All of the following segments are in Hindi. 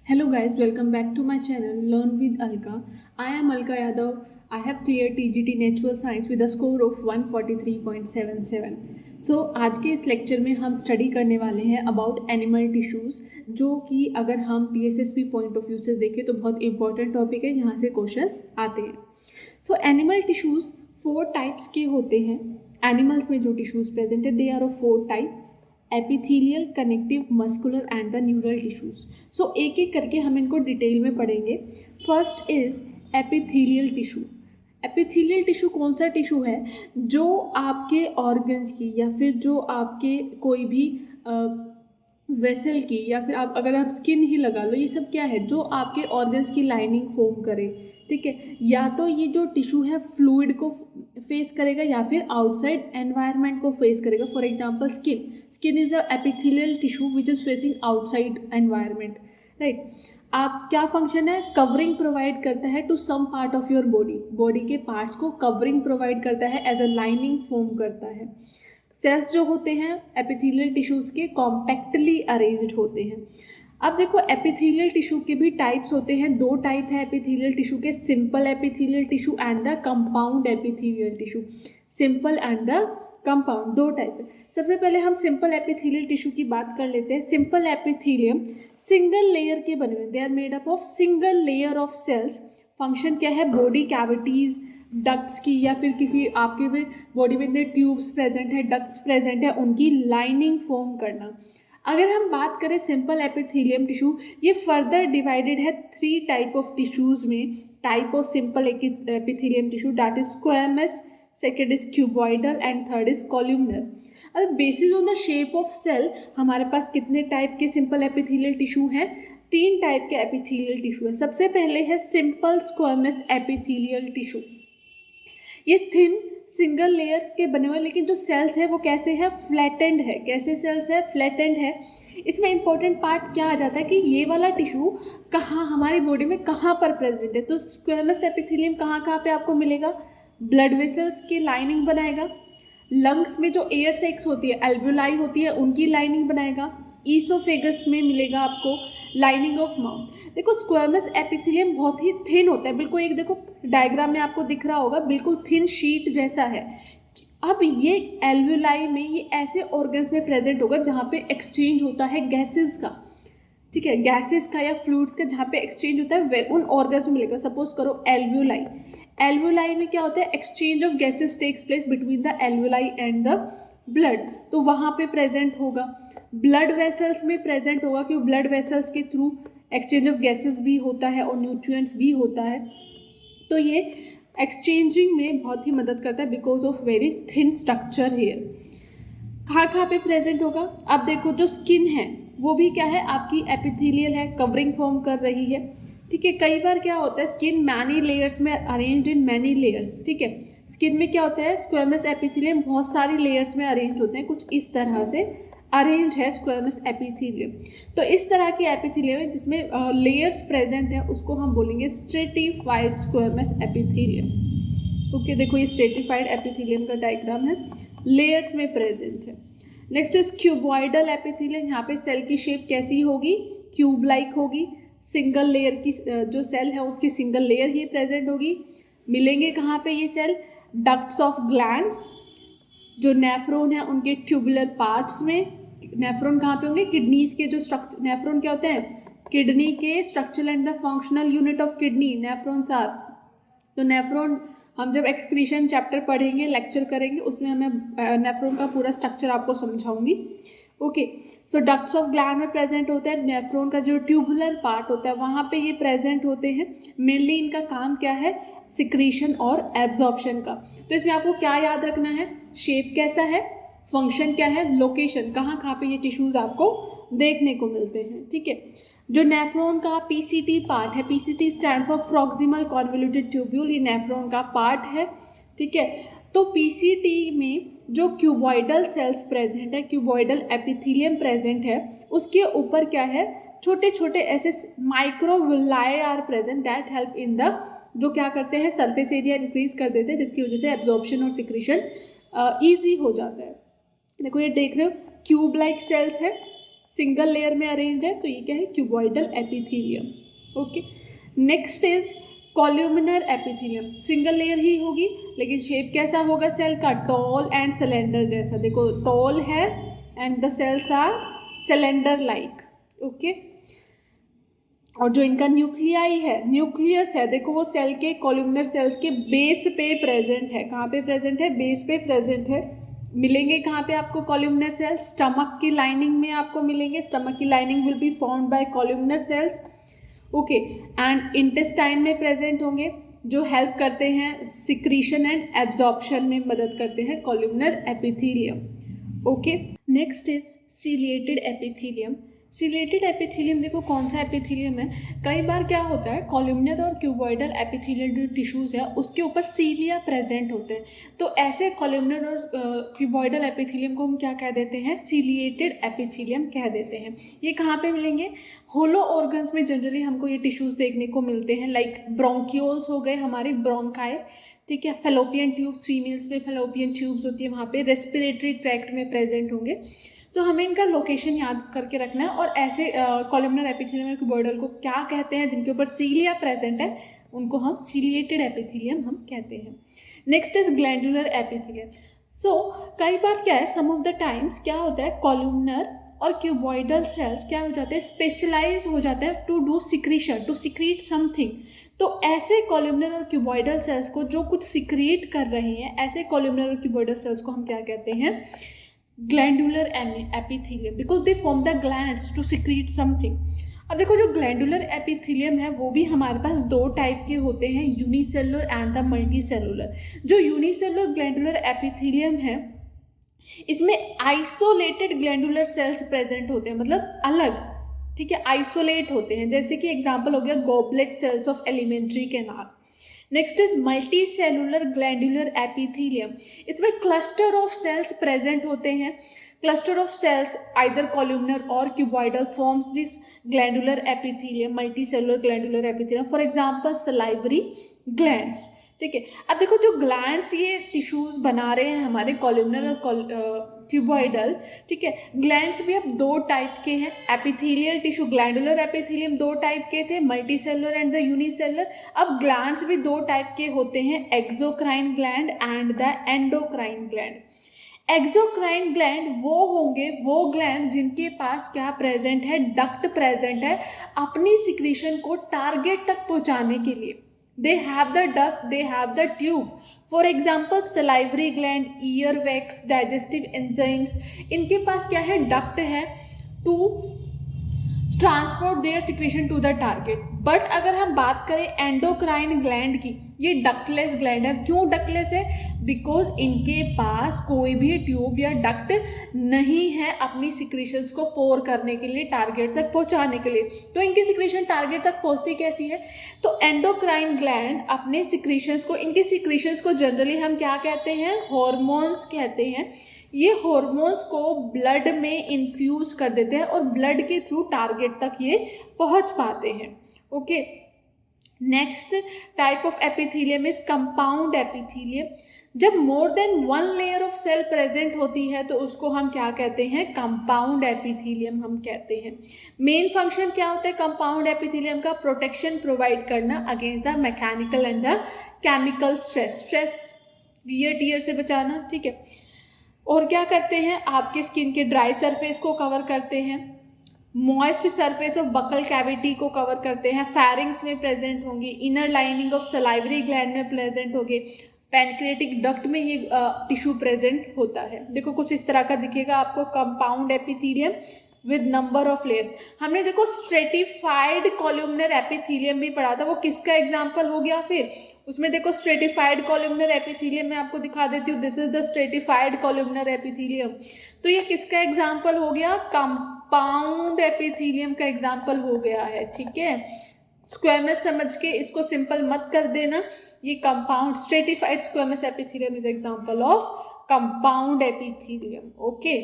Hello guys, welcome back to my channel Learn with Alka. I am Alka Yadav. I have cleared TGT Natural Science with a score of 143.77. So आज के इस लेक्चर में हम स्टडी करने वाले हैं अबाउट एनिमल टिश्यूज़, जो कि अगर हम TSSP पॉइंट ऑफ व्यू से देखें तो बहुत इंपॉर्टेंट टॉपिक है, यहाँ से क्वेश्चंस आते हैं. सो एनिमल टिश्यूज़ 4 टाइप्स के होते हैं. एनिमल्स में जो टिश्यूज़ प्रेजेंट है they are of 4 type: epithelial, connective, muscular and the neural tissues. So एक एक करके हम इनको डिटेल में पढ़ेंगे. First is epithelial tissue. Epithelial tissue कौन सा टिश्यू है जो आपके ऑर्गन्स की या फिर जो आपके कोई भी वेसल की या फिर अगर आप स्किन ही लगा लो, ये सब क्या है जो आपके ऑर्गन्स की लाइनिंग फॉर्म करे. ठीक है, या तो ये जो टिश्यू है फ्लूइड को फेस करेगा या फिर आउटसाइड एनवायरनमेंट को फेस करेगा. For example skin is a epithelial tissue which is facing outside environment. Right, आप क्या फंक्शन है, कवरिंग प्रोवाइड करता है to some part of your body के पार्ट्स को कवरिंग प्रोवाइड करता है, एज अ लाइनिंग फॉर्म करता है. सेल्स जो होते हैं एपिथेलियल टिश्यूज़ के कॉम्पैक्टली अरेंज्ड होते हैं. अब देखो एपिथेलियल टिश्यू के भी टाइप्स होते हैं. 2 टाइप है एपिथेलियल टिश्यू के: simple epithelial tissue and the compound epithelial tissue. Simple and the compound 2 type है. सबसे पहले हम सिंपल एपिथेलियल टिश्यू की बात कर लेते हैं. सिंपल एपिथेलियम सिंगल लेयर के बने हुए, they are made up of single layer of cells. Function क्या है, बॉडी कैविटीज़, डक्ट्स की या फिर किसी आपके भी बॉडी में ट्यूब्स प्रेजेंट है, डक्ट्स प्रेजेंट है, उनकी लाइनिंग फॉर्म करना. अगर हम बात करें सिंपल एपिथेलियम टिश्यू, ये फर्दर डिवाइडेड है 3 टाइप ऑफ टिश्यूज़ में. Type of simple epithelium tissue that is squamous, second is cuboidal and third is columnar. अब basis on the shape of cell हमारे पास कितने टाइप के सिंपल एपिथेलियल टिश्यू हैं? 3 टाइप के एपिथेलियल टिश्यू है. सबसे पहले है सिंपल स्क्वेमस एपिथेलियल टिश्यू. ये थिन सिंगल लेयर के बने हुए, लेकिन जो सेल्स है वो कैसे है, फ्लैटेंड है. कैसे सेल्स है, फ्लैटेंड है. इसमें इंपॉर्टेंट पार्ट क्या आ जाता है कि ये वाला टिश्यू कहाँ हमारी बॉडी में कहाँ पर प्रेजेंट है. तो स्क्वेमस एपिथेलियम कहाँ कहाँ पे आपको मिलेगा, ब्लड वेसल्स की लाइनिंग बनाएगा. लंग्स में जो एयर सैक्स होती है, एल्वुलाई होती है, उनकी लाइनिंग बनाएगा. ईसोफेगस में मिलेगा आपको लाइनिंग ऑफ माउथ. देखो स्क्वेमस एपिथेलियम बहुत ही थिन होता है, बिल्कुल एक देखो डायग्राम में आपको दिख रहा होगा, बिल्कुल थिन शीट जैसा है. अब ये एल्वुलाई में ये ऐसे ऑर्गन्स में प्रेजेंट होगा जहाँ पे एक्सचेंज होता है गैसेस का. ठीक है, गैसेस का या फ्लूइड्स का जहाँ पे एक्सचेंज होता है उन ऑर्गन्स में मिलेगा. सपोज करो एल्वुलाई. एल्वुलाई में क्या होता है, exchange of gases takes place between the alveoli and the blood, तो वहाँ पे प्रेजेंट होगा. ब्लड वेसल्स में प्रेजेंट होगा क्योंकि ब्लड वेसल्स के थ्रू एक्सचेंज ऑफ गैसेस भी होता है और न्यूट्रिएंट्स भी होता है. तो ये एक्सचेंजिंग में बहुत ही मदद करता है because of very thin structure here. कहाँ कहाँ पे प्रेजेंट होगा, अब देखो जो स्किन है वो भी क्या है, आपकी एपिथेलियल है, कवरिंग फॉर्म कर रही है. ठीक है, कई बार क्या होता है स्किन मैनी लेयर्स में अरेंज इन मैनी लेयर्स. ठीक है, स्किन में क्या होता है, स्क्वेमस एपिथेलियम बहुत सारी लेयर्स में अरेंज होते हैं, कुछ इस तरह से अरेंज है स्क्वेमस एपिथेलियम. तो इस तरह की एपिथेलियम है जिसमें लेयर्स प्रेजेंट है, उसको हम बोलेंगे स्ट्रेटिफाइड स्क्वेमस एपिथेलियम. ओके, देखो ये स्ट्रेटिफाइड एपिथेलियम का डायग्राम है, लेयर्स में प्रेजेंट है. Next is cuboidal epithelium. यहाँ पे सेल की शेप कैसी होगी, क्यूब लाइक होगी. सिंगल लेयर की जो सेल है उसकी सिंगल लेयर ही प्रेजेंट होगी. मिलेंगे कहाँ पे ये सेल, डक्ट्स ऑफ ग्लैंड्स. जो नेफ्रॉन है उनके ट्यूबुलर पार्ट्स में. नेफ्रॉन कहाँ पे होंगे, किडनीज के जो स्ट्रक्चर, नेफ्रॉन क्या होते हैं, किडनी के structural and the functional unit of kidney nephrons are. तो नेफ्रॉन हम जब एक्सक्रीशन चैप्टर पढ़ेंगे, लेक्चर करेंगे, उसमें हमें नेफ्रॉन का पूरा स्ट्रक्चर आपको समझाऊंगी. Okay, so ducts of gland में प्रेजेंट होता है. नेफ्रॉन का जो ट्यूबुलर पार्ट होता है वहाँ पे ये प्रेजेंट होते हैं. मेनली इनका काम क्या है, सिक्रीशन और एब्जॉर्प्शन का. तो इसमें आपको क्या याद रखना है, शेप कैसा है, फंक्शन क्या है, लोकेशन कहाँ कहाँ पे ये टिश्यूज़ आपको देखने को मिलते हैं. ठीक है, जो नेफ्रॉन का पीसीटी पार्ट है, PCT stand for proximal convoluted tubule, ये नेफ्रॉन का पार्ट है. ठीक है, तो पीसीटी में जो क्यूबॉइडल सेल्स प्रेजेंट है, क्यूबॉइडल एपिथेलियम प्रेजेंट है, उसके ऊपर क्या है, छोटे छोटे ऐसे microvilli are present that help in the, जो क्या करते हैं, सरफेस एरिया इंक्रीज कर देते हैं, जिसकी वजह से एब्जॉर्प्शन और सिक्रीशन ईजी हो जाता है. देखो ये देख रहे हो क्यूब लाइक सेल्स है, सिंगल लेयर में अरेंज्ड है, तो ये क्या है, cuboidal epithelium. Okay, next is columnar epithelium. Single layer ही होगी लेकिन शेप कैसा होगा सेल का, टॉल एंड सिलेंडर जैसा। देखो टॉल है and the cells are cylinder like. Okay, और जो इनका न्यूक्लियाई है, न्यूक्लियस है, देखो वो सेल के, कॉल्यूमिनर सेल्स के बेस पे प्रेजेंट है। कहाँ पे प्रेजेंट है, बेस पे प्रेजेंट है। मिलेंगे कहाँ पे आपको कॉल्यूमिनर सेल्स, स्टमक की लाइनिंग में आपको मिलेंगे। स्टमक की lining will be formed by columnar cells. Okay, and intestine में प्रेजेंट होंगे, जो हेल्प करते हैं सिक्रीशन एंड एब्जॉर्प्शन में मदद करते हैं, columnar epithelium. Okay, next is ciliated epithelium. Ciliated epithelium, देखो कौन सा एपिथेलियम है, कई बार क्या होता है कॉल्यूमिनर और क्यूबॉइडल एपिथेलियल जो टिश्यूज़ है उसके ऊपर सीलिया प्रेजेंट होते हैं, तो ऐसे कॉल्यूमिनर और क्यूबॉइडल एपिथेलियम को हम क्या कह देते हैं, सीलिएटेड एपिथेलियम कह देते हैं। ये कहाँ पे मिलेंगे, होलो ऑर्गन्स में जनरली हमको ये टिश्यूज़ देखने को मिलते हैं, लाइक ब्रोंक्यूल्स हो गए हमारी, ब्रोंकाई, ठीक है, फेलोपियन ट्यूब्स, फीमेल्स में फेलोपियन ट्यूब्स होती है, वहाँ पे रेस्पिरेटरी ट्रैक्ट में प्रेजेंट होंगे। सो हमें इनका लोकेशन याद करके रखना है। और ऐसे कॉलमनर एपिथेलियम क्यूबॉइडल को क्या कहते हैं, जिनके ऊपर सीलिया प्रेजेंट है, उनको हम सीलिएटेड एपिथेलियम हम कहते हैं। Next is glandular epithelium. So कई बार क्या है, सम ऑफ द टाइम्स क्या होता है, कॉलमनर और क्यूबॉइडल सेल्स क्या हो जाते हैं, स्पेशलाइज हो जाते हैं to do secretion, to secrete something. तो ऐसे कॉलमनर और क्यूबॉइडल सेल्स को जो कुछ सिक्रीट कर रहे हैं, ऐसे कॉलमनर और क्यूबॉइडल सेल्स को हम क्या कहते हैं, glandular epithelium, because they form the glands to secrete something. अब देखो जो ग्लैंडुलर एपिथेलियम है वो भी हमारे पास दो टाइप के होते हैं, unicellular and the multi cellular. जो यूनिसेलुलर ग्लैंडुलर एपिथेलियम है इसमें आइसोलेटेड ग्लैंडुलर सेल्स प्रेजेंट होते हैं, मतलब अलग, ठीक है, आइसोलेट होते हैं। जैसे कि एग्जांपल हो गया goblet cells of alimentary canal. Next is multi cellular glandular epithelium. इसमें क्लस्टर ऑफ सेल्स प्रेजेंट होते हैं। Cluster of cells either columnar or cuboidal forms this glandular epithelium, multi cellular glandular epithelium. For example salivary glands, ठीक है। अब देखो जो ग्लैंड्स ये टिश्यूज बना रहे हैं हमारे कॉलमनर और क्यूबॉइडल, ठीक है। ग्लैंड्स भी अब दो टाइप के हैं, एपिथेलियल टिश्यू, ग्लैंडुलर एपिथेलियम दो टाइप के थे, multi cellular and the unicellular. अब ग्लैंड्स भी दो टाइप के होते हैं, exocrine gland and the endocrine gland. Exocrine gland वो होंगे, वो ग्लैंड जिनके पास क्या प्रेजेंट है, डक्ट प्रेजेंट है अपनी सिक्रीशन को टारगेट तक पहुंचाने के लिए। They have the duct, they have the tube. For example, salivary gland, earwax, digestive enzymes, इनके पास क्या है, डक्ट है to transport their secretion to the target. But अगर हम बात करें एंडोक्राइन ग्लैंड की, ये डक्टलेस ग्लैंड है। क्यों डक्टलेस है, बिकॉज इनके पास कोई भी ट्यूब या डक्ट नहीं है अपनी सिक्रीशंस को पोर करने के लिए, टारगेट तक पहुंचाने के लिए। तो इनकी सिक्रीशन टारगेट तक पहुंचती कैसी है, तो एंडोक्राइन ग्लैंड अपने सिक्रीशंस को, इनकी सिक्रीशंस को जनरली हम क्या कहते हैं, हॉर्मोन्स कहते हैं। ये हॉर्मोन्स को ब्लड में इन्फ्यूज कर देते हैं और ब्लड के थ्रू टारगेट तक ये पहुंच पाते हैं। Okay, next type of epithelium is compound epithelium. जब more than one layer of cell present होती है तो उसको हम क्या कहते हैं, कंपाउंड एपिथेलियम हम कहते हैं। मेन फंक्शन क्या होता है कंपाउंड एपिथेलियम का, प्रोटेक्शन प्रोवाइड करना against the mechanical and the chemical stress, wear tear से बचाना, ठीक है। और क्या करते हैं, आपके स्किन के ड्राई सरफेस को कवर करते हैं, moist surface of buccal cavity को कवर करते हैं, फेरिंग्स में प्रेजेंट होंगी, inner lining of salivary gland में प्रेजेंट होंगे, पैनक्रियाटिक डक्ट में ये टिश्यू प्रेजेंट होता है। देखो कुछ इस तरह का दिखेगा आपको compound epithelium with number of layers. हमने देखो स्ट्रेटिफाइड कॉलमनर एपिथेलियम भी पढ़ा था, वो किसका एग्जाम्पल हो गया, फिर उसमें देखो स्ट्रेटिफाइड कॉलमनर एपिथेलियम मैं आपको दिखा देती हूँ, this is the stratified columnar epithelium. तो ये किसका एग्जाम्पल हो गया, कंपाउंड एपिथेलियम का एग्जाम्पल हो गया है, ठीक है। स्क्वेमस समझ के इसको सिंपल मत कर देना, ये compound stratified squamous epithelium is example of compound epithelium. Okay,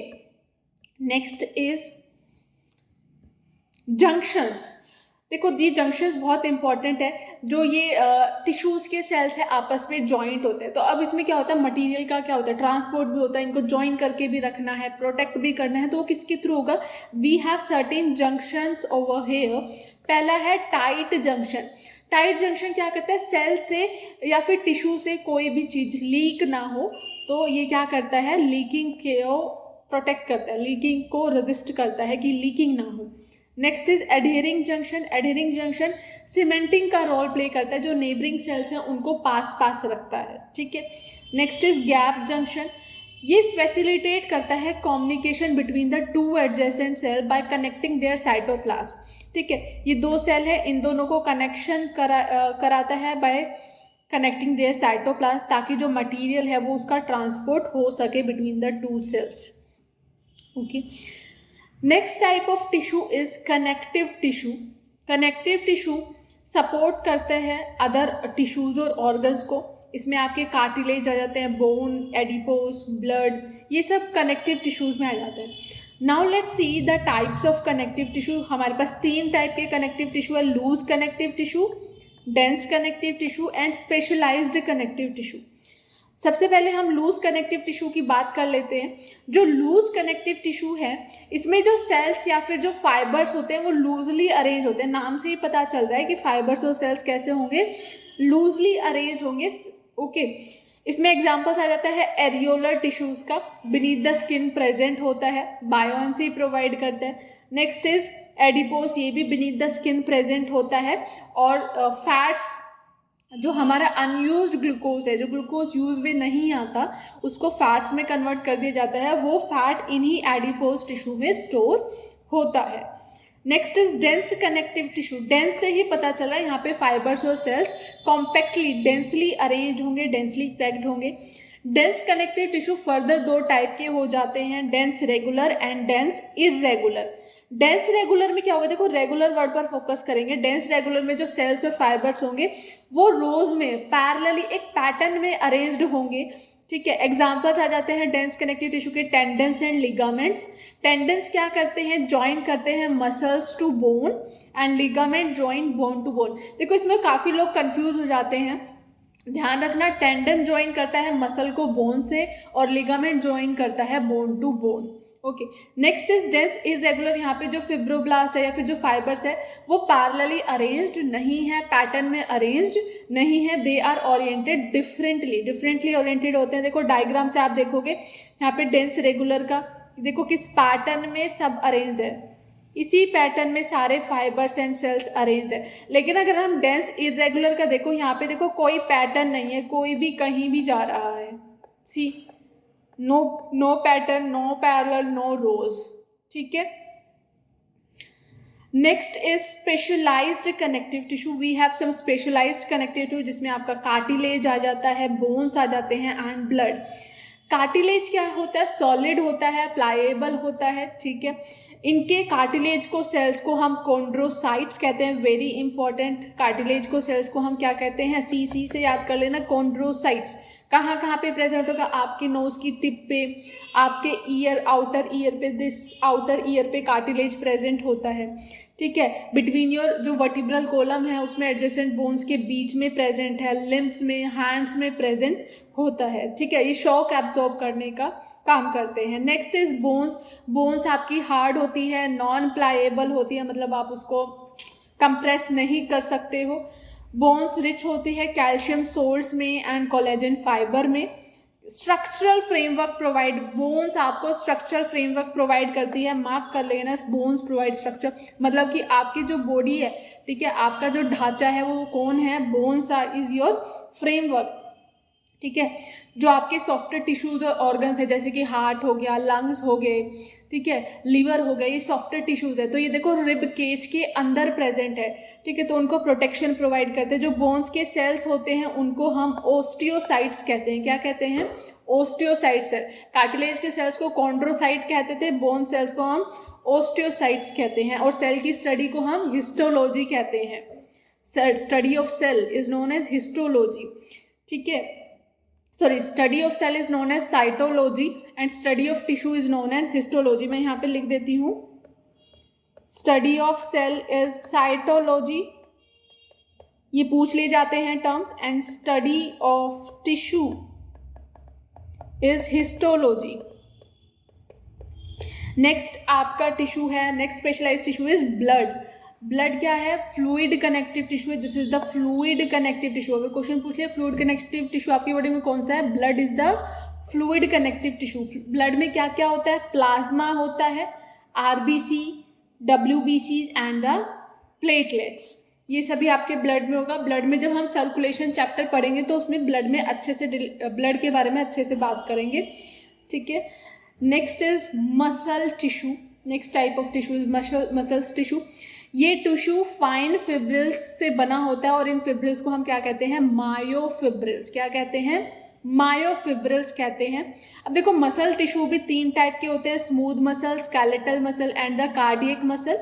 next is junctions. देखो ये जंक्शंस बहुत इंपॉर्टेंट है, जो ये टिश्यूज़ के सेल्स है आपस में जॉइंट होते हैं। तो अब इसमें क्या होता है, मटेरियल का क्या होता है, ट्रांसपोर्ट भी होता है, इनको जॉइन करके भी रखना है, प्रोटेक्ट भी करना है, तो वो किसके थ्रू होगा, we have certain junctions over here. पहला है टाइट जंक्शन। टाइट जंक्शन क्या करता है, सेल से या फिर टिश्यू से कोई भी चीज़ लीक ना हो, तो ये क्या करता है, लीकिंग को प्रोटेक्ट करता है, लीकिंग को रेजिस्ट करता है कि लीकिंग ना हो। Next is adhering junction. Adhering junction cementing का रोल प्ले करता है, जो नेबरिंग सेल्स हैं उनको पास पास रखता है, ठीक है। Next is gap junction. ये फैसिलिटेट करता है communication between the two adjacent cell by connecting their cytoplasm, ठीक है। ये दो सेल है, इन दोनों को कनेक्शन कराता है बाय कनेक्टिंग देयर साइटोप्लाज्म, ताकि जो मटेरियल है वो उसका ट्रांसपोर्ट हो सके between the two cells, okay. Next type of tissue is connective tissue. Connective tissue support करते हैं अदर टिश्यूज और ऑर्गन्स को। इसमें आपके कार्टिलेज आ जाते हैं, बोन, एडिपोस, ब्लड, ये सब कनेक्टिव टिश्यूज में आ जाते हैं। Now let's see the types of connective tissue. हमारे पास 3 टाइप के कनेक्टिव टिश्यू है, loose connective tissue, dense connective tissue and specialized connective tissue. सबसे पहले हम लूज कनेक्टिव टिश्यू की बात कर लेते हैं। जो लूज कनेक्टिव टिश्यू है, इसमें जो सेल्स या फिर जो फाइबर्स होते हैं वो लूजली अरेंज होते हैं। नाम से ही पता चल रहा है कि फाइबर्स और सेल्स कैसे होंगे, लूजली अरेंज होंगे, ओके। इसमें एग्जांपल्स आ जाता है एरियोलर टिश्यूज का, बीनीथ द स्किन प्रेजेंट होता है, बायोन्सी प्रोवाइड करता है। नेक्स्ट इज एडिपोस, ये भी बीनीथ द स्किन प्रेजेंट होता है। और फैट्स, जो हमारा अनयूज्ड ग्लूकोज है, जो ग्लूकोज यूज में नहीं आता, उसको फैट्स में कन्वर्ट कर दिया जाता है, वो फैट इन्हीं एडिपोज टिश्यू में स्टोर होता है। Next is dense connective tissue. Dense से ही पता चला, यहाँ पे फाइबर्स और सेल्स कॉम्पैक्टली, डेंसली अरेंज होंगे, डेंसली पैक्ड होंगे। Dense connective tissue further 2 type के हो जाते हैं, dense regular and dense irregular. Dense regular में क्या होगा, देखो रेगुलर वर्ड पर फोकस करेंगे। डेंस रेगुलर में जो सेल्स और फाइबर्स होंगे वो रोज में पैरेलली एक पैटर्न में अरेंज्ड होंगे, ठीक है। एग्जांपल्स आ जाते हैं डेंस कनेक्टिव टिश्यू के, टेंडन्स एंड लिगामेंट्स। टेंडन्स क्या करते हैं, ज्वाइन करते हैं muscles to bone, and ligament join bone to bone. देखो इसमें काफ़ी लोग कंफ्यूज हो जाते हैं, ध्यान रखना, टेंडन ज्वाइन करता है मसल को बोन से और लिगामेंट ज्वाइन करता है bone to bone, okay. Next is dense irregular. यहाँ पे जो फिब्रोब्लास्ट है या फिर जो फाइबर्स है वो पैरेलली अरेंज्ड नहीं है, पैटर्न में अरेंज्ड नहीं है, they are oriented differently oriented होते हैं। देखो डायग्राम से आप देखोगे यहाँ पे डेंस रेगुलर का, देखो किस पैटर्न में सब अरेंज्ड है, इसी पैटर्न में सारे फाइबर्स एंड सेल्स अरेंज्ड है। लेकिन अगर हम डेंस इररेगुलर का देखो, यहाँ पे देखो कोई पैटर्न नहीं है, कोई भी कहीं भी जा रहा है, see no pattern, no parallel, no rows, ठीक है। Next is specialised connective tissue. We have some specialised connective tissue, जिसमें आपका कार्टिलेज आ जाता है, बोन्स आ जाते हैं एंड ब्लड। कार्टिलेज क्या होता है, सॉलिड होता है, प्लाएबल होता है, ठीक है। इनके कार्टिलेज को, सेल्स को हम कॉन्ड्रोसाइट्स कहते हैं, वेरी इंपॉर्टेंट। कार्टिलेज को, सेल्स को हम क्या कहते हैं, सी से याद कर लेना, कॉन्ड्रोसाइट्स। कहाँ कहाँ पे प्रेजेंट होगा, आपके नोज की टिप पे, आपके ईयर, आउटर ईयर पे, दिस आउटर ईयर पे कार्टिलेज प्रेजेंट होता है, ठीक है। बिटवीन योर जो वर्टिब्रल कॉलम है उसमें एडजेसेंट बोन्स के बीच में प्रेजेंट है, लिम्स में, हैंड्स में प्रेजेंट होता है, ठीक है। ये शॉक एब्जॉर्ब करने का काम करते हैं। Next is bones. बोन्स आपकी हार्ड होती है, नॉन प्लाएबल होती है, मतलब आप उसको कंप्रेस नहीं कर सकते हो। बोन्स रिच होती है कैल्शियम सोल्ट्स में एंड कोलेजन फाइबर में। स्ट्रक्चरल फ्रेमवर्क प्रोवाइड, बोन्स आपको स्ट्रक्चरल फ्रेमवर्क प्रोवाइड करती है, मार्क कर लेना, बोन्स प्रोवाइड स्ट्रक्चर, मतलब कि आपकी जो बॉडी है, ठीक है, आपका जो ढांचा है वो कौन है, बोन्स इज योर फ्रेमवर्क, ठीक है। जो आपके सॉफ्टवेयर टिश्यूज और ऑर्गन्स है, जैसे कि हार्ट हो गया, लंग्स हो गए, ठीक है, लिवर हो गया, ये सॉफ्टवेयर टिश्यूज है। तो ये देखो रिब केज के अंदर प्रेजेंट है, ठीक है, तो उनको प्रोटेक्शन प्रोवाइड करते हैं। जो बोन्स के सेल्स होते हैं उनको हम ओस्टियोसाइट्स कहते हैं। क्या कहते हैं, ओस्टियोसाइट्स है। कार्टिलेज के सेल्स को कॉन्ड्रोसाइट कहते थे, बोन सेल्स को हम ओस्टियोसाइट्स कहते हैं। और सेल की स्टडी को हम हिस्टोलॉजी कहते हैं। Study of cell is known as histology, ठीक है। Sorry, study of cell is known as cytology and study of tissue is known as histology. मैं यहाँ पे लिख देती हूँ study of cell is cytology, ये पूछ लिए जाते हैं terms, and study of tissue is histology. Next आपका टिश्यू है, next specialized tissue is blood. Blood क्या है? फ्लूइड कनेक्टिव टिश्यू है, this is the fluid connective tissue. अगर क्वेश्चन पूछ ले फ्लूइड कनेक्टिव टिश्यू आपकी बॉडी में कौन सा है, blood is the fluid connective tissue. Blood में क्या क्या होता है? प्लाज्मा होता है, RBC, WBC and the platelets, ये सभी आपके ब्लड में होगा। ब्लड में जब हम सर्कुलेशन चैप्टर पढ़ेंगे तो उसमें ब्लड में अच्छे से ब्लड के बारे में अच्छे से बात करेंगे, ठीक है। Next is muscle tissue, next type of tissue is muscles tissue. ये टिश्यू फाइन फिब्रिल्स से बना होता है और इन फिब्रिल्स को हम क्या कहते हैं? मायोफिब्रिल्स। क्या कहते हैं? मायोफिब्रिल्स कहते हैं। अब देखो मसल टिश्यू भी 3 टाइप के होते हैं, smooth muscle, skeletal muscle and the cardiac muscle.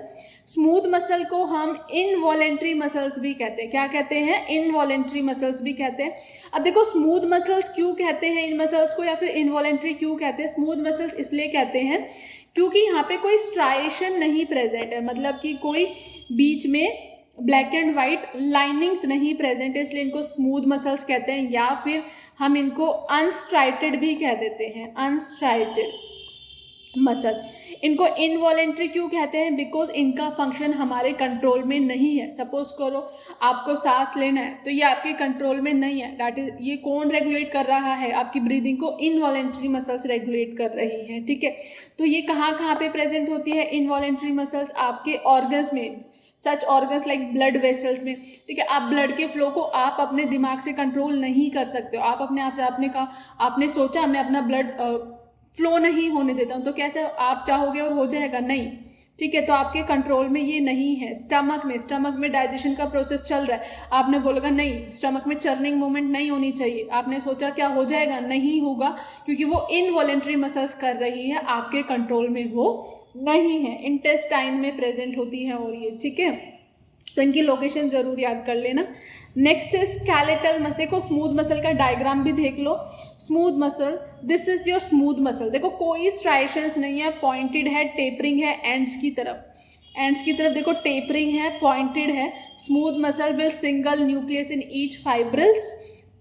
Smooth muscle को हम इनवॉलेंट्री मसल्स भी कहते हैं। क्या कहते हैं? इनवॉलेंट्री मसल्स भी कहते हैं। अब देखो स्मूथ मसल्स क्यों कहते हैं इन मसल्स को, या फिर इनवॉलेंट्री क्यों कहते हैं? स्मूथ मसल्स इसलिए कहते हैं क्योंकि यहाँ पे कोई स्ट्राइएशन नहीं प्रेजेंट है, मतलब कि कोई बीच में ब्लैक एंड वाइट लाइनिंग्स नहीं प्रेजेंट है, इसलिए इनको स्मूथ मसल्स कहते हैं, या फिर हम इनको अनस्ट्राइटेड भी कह देते हैं, अनस्ट्राइटेड मसल। इनको इनवॉलेंट्री क्यों कहते हैं? बिकॉज इनका फंक्शन हमारे कंट्रोल में नहीं है। सपोज करो आपको सांस लेना है तो ये आपके कंट्रोल में नहीं है, दैट इज ये कौन रेगुलेट कर रहा है? आपकी ब्रीदिंग को इनवॉलेंट्री मसल्स रेगुलेट कर रही हैं, ठीक है। तो ये कहाँ कहाँ पे प्रेजेंट होती है इनवॉलेंट्री मसल्स? आपके ऑर्गन्स में, सच ऑर्गन्स लाइक ब्लड वेसल्स में, ठीक है। आप ब्लड के फ्लो को आप अपने दिमाग से कंट्रोल नहीं कर सकते हो। आप अपने आप से आपने सोचा मैं अपना ब्लड फ्लो नहीं होने देता हूँ, तो कैसे आप चाहोगे और हो जाएगा? नहीं, ठीक है। तो आपके कंट्रोल में ये नहीं है। स्टमक में डाइजेशन का प्रोसेस चल रहा है, आपने बोलेगा नहीं स्टमक में चर्निंग मूवमेंट नहीं होनी चाहिए, आपने सोचा क्या हो जाएगा? नहीं होगा, क्योंकि वो इनवॉलेंट्री मसल्स कर रही है, आपके कंट्रोल में वो नहीं है। इंटेस्टाइन में प्रेजेंट होती है और ये, ठीक है। तो इनकी लोकेशन जरूर याद कर लेना। Next is skeletal muscle. देखो स्मूथ मसल का डायग्राम भी देख लो। Smooth muscle, this is your smooth muscle. देखो कोई स्ट्राइशंस नहीं है, पॉइंटेड है, टेपरिंग है एंड्स की तरफ देखो टेपरिंग है, पॉइंटेड है। Smooth muscle will single nucleus in each fibrils,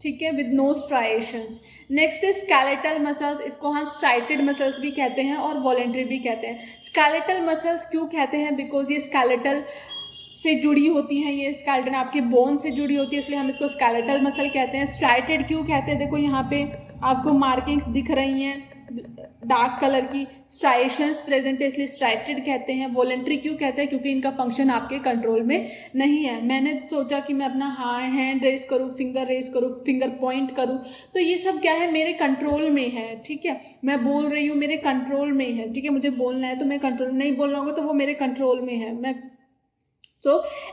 ठीक है, with no striations. Next is skeletal muscles, इसको हम स्ट्राइटेड मसल्स भी कहते हैं और वॉलेंट्री भी कहते हैं। स्केलेटल मसल्स क्यों कहते हैं? बिकॉज ये स्केलेटल से जुड़ी होती हैं, ये स्केलेटन आपके बोन से जुड़ी होती है, इसलिए हम इसको स्केलेटल मसल कहते हैं। स्ट्राइटेड क्यों कहते हैं? देखो यहाँ पे आपको मार्किंग्स दिख रही हैं डार्क कलर की, स्ट्राइशंस प्रेजेंट है इसलिए स्ट्राइटेड कहते हैं। वॉलेंट्री क्यों कहते हैं? क्योंकि इनका फंक्शन आपके कंट्रोल में नहीं है। मैंने सोचा कि मैं अपना हैंड रेज करूँ, फिंगर रेज करूँ, फिंगर पॉइंट करूँ, तो ये सब क्या है? मेरे कंट्रोल में है, ठीक है। मैं बोल रही हूँ मेरे कंट्रोल में है, ठीक है। मुझे बोलना है तो मैं कंट्रोल, नहीं बोलना होगा तो वो मेरे कंट्रोल में है। मैं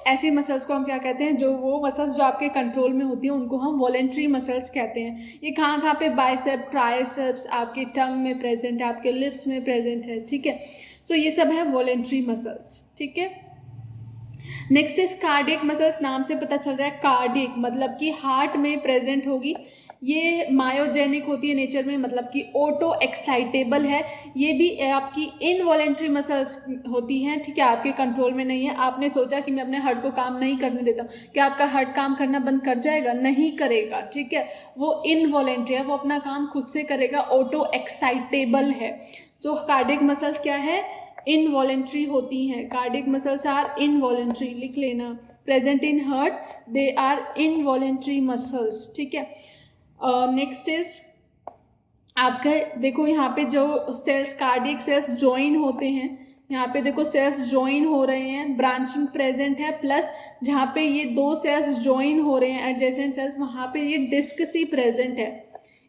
ऐसी मसल्स को हम क्या कहते हैं? जो वो मसल्स जो आपके कंट्रोल में होती हैं उनको हम वॉलेंट्री मसल्स कहते हैं। ये कहाँ पे? बाइसेप, ट्राइसेप्स, आपके टंग में प्रेजेंट है, आपके लिप्स में प्रेजेंट है, ठीक है। सो ये सब है वॉलेंट्री मसल्स, ठीक है। Next is cardiac muscles. नाम से पता चल रहा है कार्डियक मतलब कि हार्ट में प्रेजेंट होगी। ये मायोजेनिक होती है नेचर में, मतलब कि ऑटो एक्साइटेबल है। ये भी आपकी इनवॉलेंट्री मसल्स होती हैं, ठीक है, आपके कंट्रोल में नहीं है। आपने सोचा कि मैं अपने हार्ट को काम नहीं करने देता हूँ, क्या आपका हार्ट काम करना बंद कर जाएगा? नहीं करेगा, ठीक है। वो इनवॉलेंट्री है, वो अपना काम खुद से करेगा, ऑटो एक्साइटेबल है। तो कार्डियक मसल्स क्या है? इनवॉलेंट्री होती हैं। कार्डियक मसल्स आर इनवॉलेंट्री, लिख लेना, present in heart, they are involuntary muscles, ठीक है। नेक्स्ट इज आपका देखो यहाँ पे जो सेल्स, कार्डियक सेल्स ज्वाइन होते हैं, यहाँ पे देखो सेल्स ज्वाइन हो रहे हैं, ब्रांचिंग प्रेजेंट है, प्लस जहाँ पे ये 2 सेल्स ज्वाइन हो रहे हैं एडजेसेंट सेल्स, वहाँ पे ये डिस्क सी प्रेजेंट है।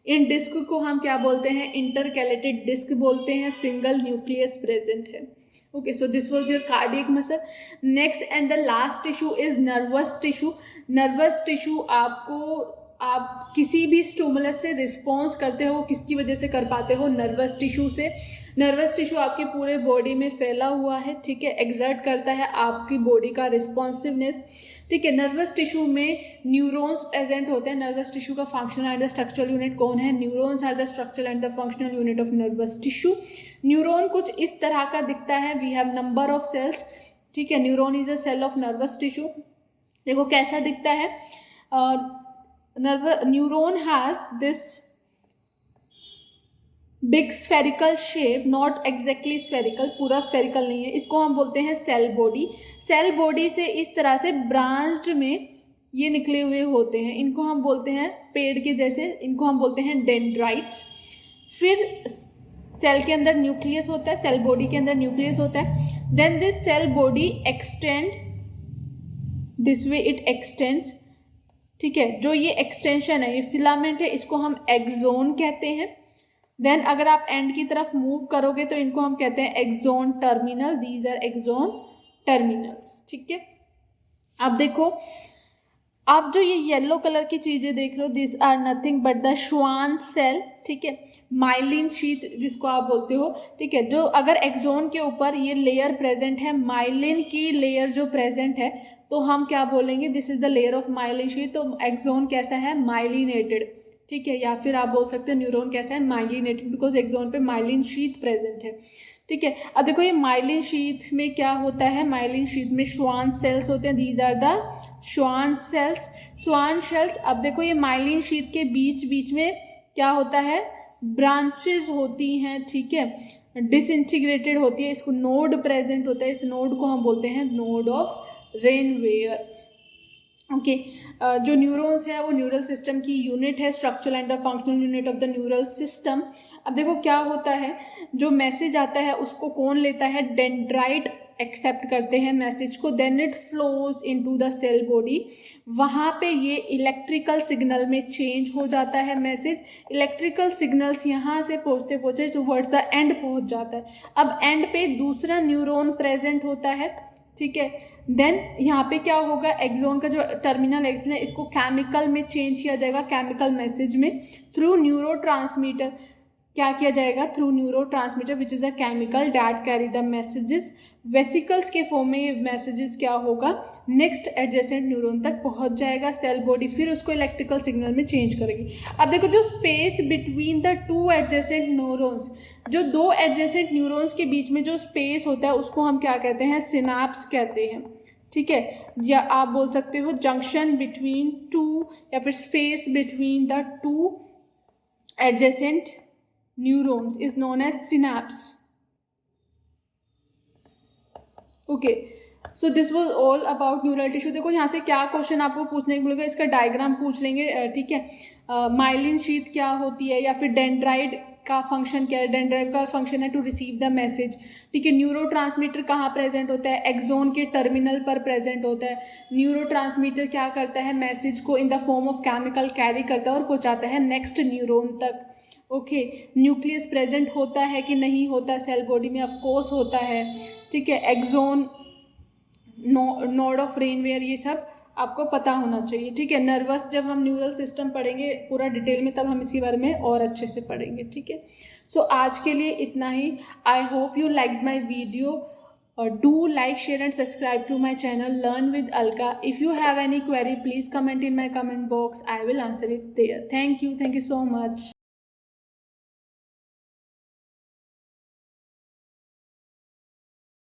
इन डिस्क को हम क्या बोलते हैं? इंटरकैलेटेड डिस्क बोलते हैं। सिंगल न्यूक्लियस प्रेजेंट है। Okay, so this was your cardiac muscle. Next and the last tissue is nervous tissue. Nervous tissue आप किसी भी स्टिमुलस से रिस्पॉन्स करते हो, किसकी वजह से कर पाते हो? नर्वस टिश्यू से। नर्वस टिश्यू आपके पूरे बॉडी में फैला हुआ है, ठीक है, एग्जर्ट करता है आपकी बॉडी का रिस्पॉन्सिवनेस, ठीक है। नर्वस टिश्यू में न्यूरॉन्स प्रेजेंट होते हैं। नर्वस टिश्यू का functional and the structural unit कौन है? Neurons are the structural and the functional unit of nervous tissue. Neuron कुछ इस तरह का दिखता है। We have number of cells, ठीक है, neuron is a cell of nervous tissue. देखो कैसा दिखता है, neuron has this big spherical shape, not exactly spherical, पूरा स्फेरिकल नहीं है, इसको हम बोलते हैं सेल बॉडी। सेल बॉडी से इस तरह से ब्रांच में ये निकले हुए होते हैं, इनको हम बोलते हैं पेड़ के जैसे, इनको हम बोलते हैं डेंड्राइट्स। फिर सेल के अंदर न्यूक्लियस होता है, सेल बॉडी के अंदर न्यूक्लियस होता है। Then this cell body extend this way, it extends, ठीक है, जो ये एक्सटेंशन है, ये फिलामेंट है, इसको हम एक्सोन कहते हैं। देन अगर आप एंड की तरफ मूव करोगे तो इनको हम कहते हैं axon terminal, these are axon terminals, ठीक है। अब देखो, आप जो ये येलो कलर की चीजें देख रहे हो, this are nothing but the Schwann cell, ठीक है, माइलिन शीथ जिसको आप बोलते हो, ठीक है। जो अगर एक्सोन के ऊपर ये लेयर प्रेजेंट है, माइलिन की लेयर जो प्रेजेंट है, तो हम क्या बोलेंगे, this is the layer of myelin sheath. तो एक्सोन कैसा है, माइलिनेटेड, ठीक है, या फिर आप बोल सकते हो न्यूरॉन कैसा है, माइलिनेटेड, बिकॉज एक्सोन पे माइलिन शीथ प्रेजेंट है, ठीक है। अब देखो ये माइलिन शीथ में क्या होता है, माइलिन शीथ में श्वान सेल्स होते हैं, these are the Schwann cells, Schwann cells. अब देखो ये माइलिन शीथ के बीच बीच में क्या होता है, ब्रांचेज होती हैं, ठीक है, डिसइंटीग्रेटेड होती है, इसको नोड प्रेजेंट होता है, इस नोड को हम बोलते हैं नोड ऑफ रेनवेयर, ओके। जो न्यूरॉन्स है वो न्यूरल सिस्टम की यूनिट है, structural and the functional unit of the neural system. अब देखो क्या होता है, जो मैसेज आता है उसको कौन लेता है, डेंड्राइट एक्सेप्ट करते हैं मैसेज को, then it flows into the cell body, वहाँ पे ये इलेक्ट्रिकल सिग्नल में चेंज हो जाता है मैसेज, इलेक्ट्रिकल सिग्नल्स यहाँ से पहुँचते पहुँचते टुवर्ड्स द एंड पहुँच जाता है। अब एंड पे दूसरा न्यूरॉन प्रेजेंट होता है, ठीक है। देन यहाँ पे क्या होगा, एक्सोन का जो टर्मिनल एक्सन है इसको केमिकल में चेंज किया जाएगा, केमिकल मैसेज में, थ्रू न्यूरोट्रांसमीटर, क्या किया जाएगा, through neurotransmitter which is a chemical that carry the messages, vesicles के फॉर्म में ये मैसेजेस क्या होगा, नेक्स्ट एडजेसेंट न्यूरॉन तक पहुंच जाएगा सेल बॉडी, फिर उसको इलेक्ट्रिकल सिग्नल में चेंज करेगी। अब देखो जो space between the two adjacent neurons, जो दो एडजेसेंट न्यूरॉन्स के बीच में जो स्पेस होता है उसको हम क्या कहते हैं, सिनाप्स कहते हैं, ठीक है, या आप बोल सकते हो जंक्शन बिटवीन टू, या फिर space between the two adjacent neurons is known as synapse, okay. So this was all about neural tissue. देखो यहाँ से क्या क्वेश्चन आपको पूछने को मिलेगा, इसका डायग्राम पूछ लेंगे, ठीक है, माइलिन शीथ क्या होती है, या फिर डेंड्राइड का फंक्शन क्या है, डेंड्राइड का फंक्शन है टू रिसीव द मैसेज, ठीक है। न्यूरोट्रांसमीटर कहाँ प्रेजेंट होता है, एक्सोन के टर्मिनल पर प्रेजेंट होता है। न्यूरोट्रांसमीटर क्या करता है, मैसेज को in the form of chemical carry करता है और पहुँचाता है नेक्स्ट न्यूरॉन तक, ओके। न्यूक्लियस प्रेजेंट होता है कि नहीं होता सेल बॉडी में, ऑफ कोर्स होता है, ठीक है। एक्सोन, नोड ऑफ रेनवेयर, ये सब आपको पता होना चाहिए, ठीक है। नर्वस, जब हम न्यूरल सिस्टम पढ़ेंगे पूरा डिटेल में तब हम इसके बारे में और अच्छे से पढ़ेंगे, ठीक है। सो आज के लिए इतना ही। I hope you like my video, do like, share and subscribe to my channel learn with Alka. If you have any query please comment in my comment box, I will answer it there. Thank you so much.